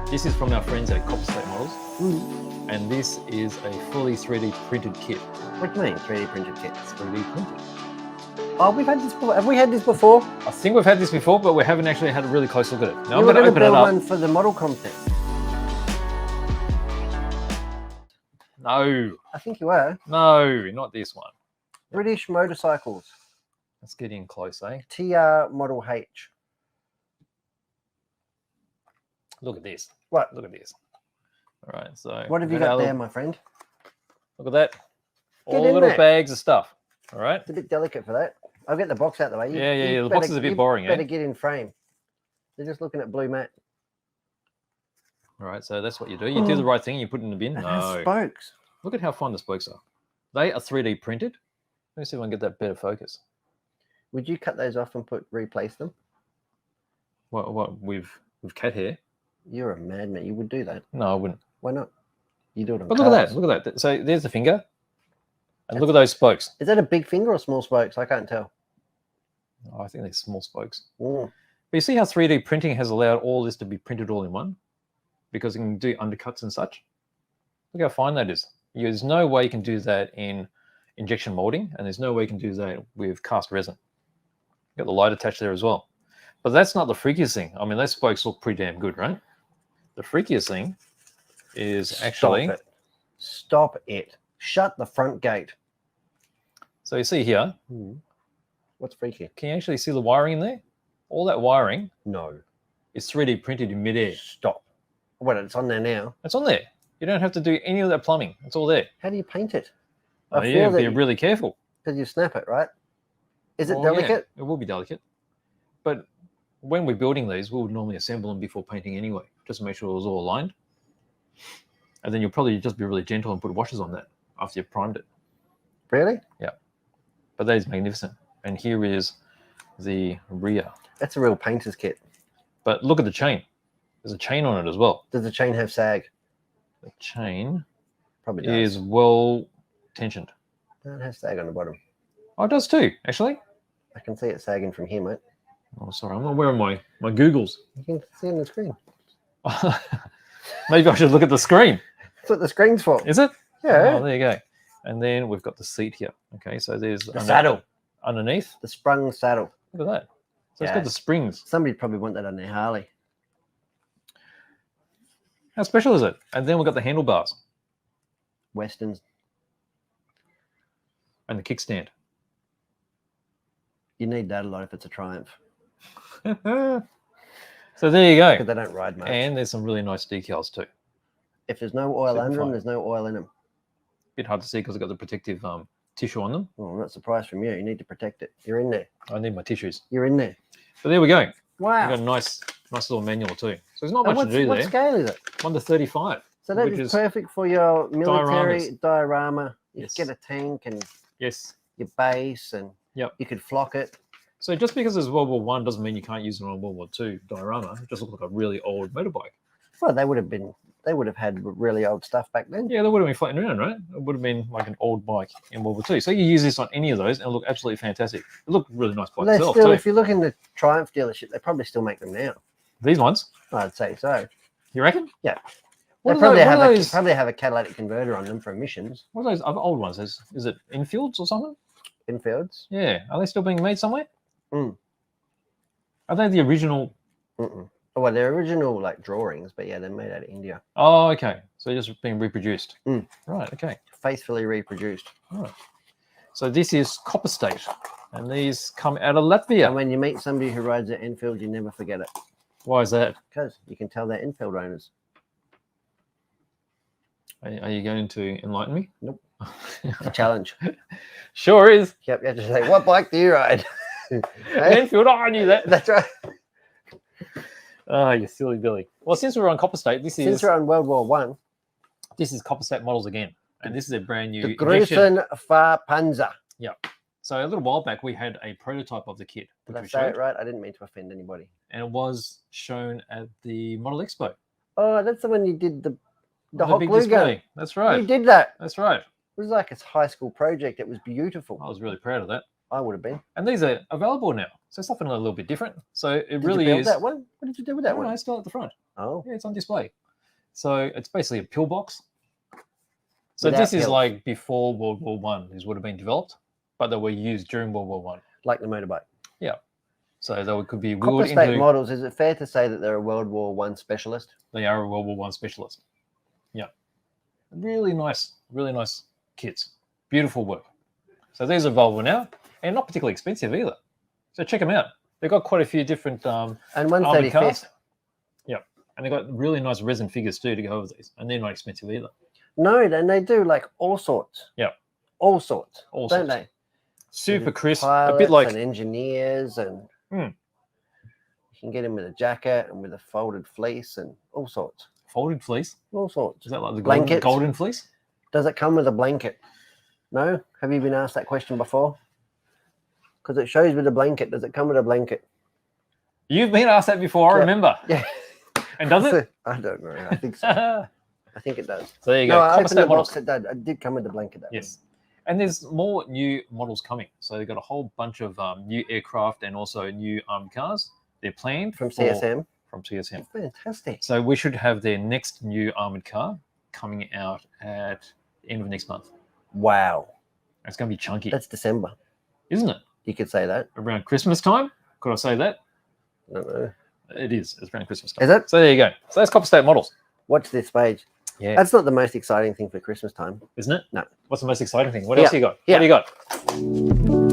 This is from our friends at Copper State Models, Mm. and this is a fully 3D printed kit. What do you mean, 3D printed kits? 3D printed. Oh, we've had this before. Have we had this before? I think we've had this before, but we haven't actually had a really close look at it. Now You I'm going to open it build up. one for the model contest. No, I think you were. no, not this one. British motorcycles. Let's get in close, eh? TR Model H. Look at this. What? Look at this. All right, so What have you got there, my friend? Look at that. Get All in little there. bags of stuff. All right. It's a bit delicate for that. I'll get the box out the way. Yeah. The box is a bit boring, Better eh? get in frame. They're just looking at blue mat. All right, so that's what you do. You do the right thing. You put it in the bin. It has No. spokes. Look at how fine the spokes are. They are 3D printed. Let me see if I can get that better focus. Would you cut those off and replace them? What with cat hair? You're a madman. You would do that. No, I wouldn't. Why not? You do it on But look at cars. that. Look at that. So there's the finger. And look at those spokes. Is that a big finger or small spokes? I can't tell. Oh, I think they're small spokes. Mm. But you see how 3D printing has allowed all this to be printed all in one? Because you can do undercuts and such. Look how fine that is. There's no way you can do that in injection molding, and there's no way you can do that with cast resin. Got the light attached there as well. But that's not the freakiest thing. I mean, those spokes look pretty damn good, right? The freakiest thing is actually... Stop it. Shut the front gate. So you see here, What's freaky? can you actually see the wiring in there? All that wiring No. is 3D printed in midair. Stop. Well, it's on there now. It's on there. You don't have to do any of that plumbing. It's all there. How do you paint it? Oh, yeah, be really careful. Because you snap it, right? Is it Well, yeah, delicate? it will be delicate. But when we're building these, we would normally assemble them before painting anyway, just to make sure it was all aligned. And then you'll probably just be really gentle and put washers on that after you've primed it. Really? Yeah. But that is magnificent. And here is the rear. That's a real painter's kit. But look at the chain. There's a chain on it as well. Does the chain have sag? The chain Probably does. is well tensioned. No, it has sag on the bottom. Oh, it does too, actually. I can see it sagging from here, mate. Oh, sorry. I'm not wearing my Googles. You can see it on the screen. Maybe I should look at the screen. That's what the screen's for. Is it? Yeah. Oh, there you go. And then we've got the seat here. Okay, so there's The saddle. underneath. The sprung saddle. Look at that. So it's Yeah. got the springs. Somebody'd probably want that on their Harley. How special is it? And then we've got the handlebars Westerns. and the kickstand. You need that a lot if it's a Triumph. So there you go. Because they don't ride much. And there's some really nice decals too. If there's no oil Super under them, fine. there's no oil in them. Bit hard to see because I've got the protective tissue on them. Well, I'm not surprised from you. You need to protect it. You're in there. I need my tissues. You're in there. But there we go. Wow. We've got a nice little manual too. So there's not And much to do what there. scale is it? 1:35. So that which is perfect for your military diorama. You Yes. get a tank and Yes. your base, and Yep. you could flock it. So just because it's World War One doesn't mean you can't use it on World War Two diorama. It just looks like a really old motorbike. Well, they would have had really old stuff back then. Yeah, they would have been floating around, right? It would have been like an old bike in World War Two. So you use this on any of those and it'll look absolutely fantastic. It looked really nice by Well, itself still, too. if you look in the Triumph dealership, they probably still make them now. These ones, I'd say so. you reckon? Yeah. What They are probably those, have, what are those, probably have a catalytic converter on them for emissions. what are those other old ones? Is it Infields or something? Infields. Yeah. Are they still being made somewhere? Mm. Are they the original? Mm-mm. Well, they're original like drawings, but yeah, they're made out of India. Oh, okay. So they're just being reproduced. Mm. Right. Okay. Faithfully reproduced. All right. So this is Copper State, and these come out of Latvia. And when you meet somebody who rides an Enfield, you never forget it. Why is that? Because you can tell they're Enfield owners. Are you going to enlighten me? Nope. It's a challenge. Sure is. Yep, you have to say, what bike do you ride? Hey? Enfield, oh, I knew that. That's right. Oh, you silly Billy. Well, since we're on Copper State, Since we're on World War One, this is Copper State models again, and this is a brand new the injection. Größenfahrpanzer. So a little while back, we had a prototype of the kit, Did which I we say it showed, right? I didn't mean to offend anybody. and it was shown at the Model Expo. Oh, that's the one you did the The hot big glue display. gun. That's You right. did that. That's right. It was like a high school project. It was beautiful. I was really proud of that. I would have been. And these are available now. So something a little bit different. So it Did really you build is. that one? What did you do with that No, one? no, it's still at the front. Oh, Yeah, it's on display. So it's basically a pillbox. So Without this is pills. like before World War One. These would have been developed, but they were used during World War One. like the motorbike. So they could be Copper wheeled state into. models. Is it fair to say that they're a World War One specialist? They are a World War One specialist. Yeah, really nice kits. Beautiful work. So these are available now, and not particularly expensive either. So check them out. They've got quite a few different And armored 135th. cars. Yeah, and they've got really nice resin figures too to go over these, and they're not expensive either. No, and they do like all sorts. Yeah. All sorts. All don't sorts. they? Super crisp, a Pilots bit like and engineers, and you can get them with a jacket and with a folded fleece and all sorts. folded fleece. All sorts. Is that like the Blankets. golden fleece? Does it come with a blanket? No? Have you been asked that question before? Because it shows with a blanket. Does it come with a blanket? You've been asked that before, I Yeah. remember. Yeah. And does it? I don't know. I think so. So I think it does. there you No, go. I Copper opened state the models. box. It did come with the blanket. That Yes. And there's more new models coming. So they've got a whole bunch of new aircraft and also new armed cars. They're planned From for- CSM. From CSM. Fantastic. So we should have their next new armored car coming out at the end of next month. Wow. It's going to be chunky, That's December. isn't it? You could say that. Around Christmas time? Could I say that? I don't know. It is. It's around Christmas time. Is it? So there you go. So that's Copper State models. Watch this page. Yeah. That's not the most exciting thing for Christmas time. Isn't it? No. What's the most exciting thing? What Yeah. else you got? Yeah. What do you got?